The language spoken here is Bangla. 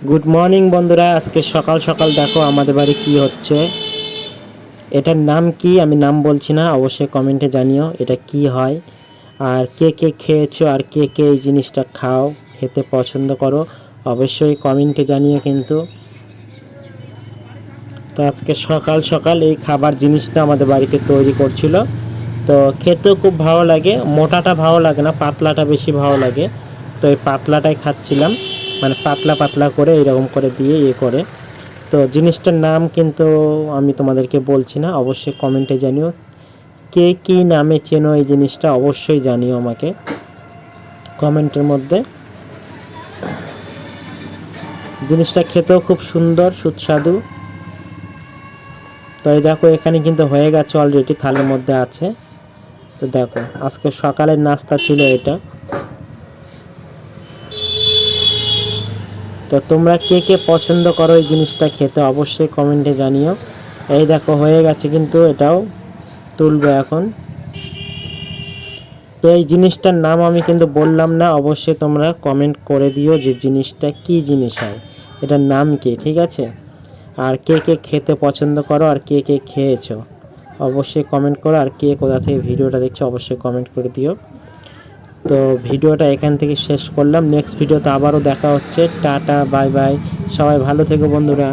গুড মর্নিং বন্ধুরা, আজকে সকাল সকাল দেখো আমাদের বাড়ি কি হচ্ছে। এটার নাম কি আমি নাম বলছি না, অবশ্যই কমেন্টে জানিও এটা কি হয়, আর কে কে খেয়েছো আর কে কে এই জিনিসটা খাও, খেতে পছন্দ করো অবশ্যই কমেন্টে জানিও কিন্তু। তো আজকে সকাল সকাল এই খাবার জিনিসটা আমাদের বাড়িতে তৈরি করছিল। তো খেতেও খুব ভালো লাগে, মোটাটা ভালো লাগে না, পাতলাটা বেশি ভালো লাগে। তো এই পাতলাটাই খাচ্ছিলাম, মানে পাতলা পাতলা করে এইরকম করে দিয়ে করে। তো জিনিসটার নাম কিন্তু আমি তোমাদেরকে বলছি না, অবশ্যই কমেন্টে জানিও কে কী নামে চেনো এই জিনিসটা, অবশ্যই জানিও আমাকে কমেন্টের মধ্যে। জিনিসটা খেতেও খুব সুন্দর সুস্বাদু। তো এই দেখো এখানে কিন্তু হয়ে গেছে অলরেডি, থালের মধ্যে আছে। তো দেখো আজকে সকালের নাস্তা ছিল এটা। তো তোমরা কে কে পছন্দ করো এই জিনিসটা খেতে, অবশ্যই কমেন্টে জানিও। এই দেখো হয়ে গেছে কিন্তু, এটাও তুলবে এখন। তো এই জিনিসটার নাম আমি কিন্তু বললাম না, অবশ্যই তোমরা কমেন্ট করে দিও যে জিনিসটা কি জিনিস হয়, এটার নাম কি, ঠিক আছে। আর কে কে খেতে পছন্দ করো আর কে কে খেয়েছো অবশ্যই কমেন্ট করো, আর কে কোথা থেকে ভিডিওটা দেখছো অবশ্যই কমেন্ট করে দিও। তো ভিডিওটা এখান থেকে শেষ করলাম, নেক্সট ভিডিওতে আবারও দেখা হচ্ছে। টাটা বাই বাই, সবাই ভালো থেকো বন্ধুরা।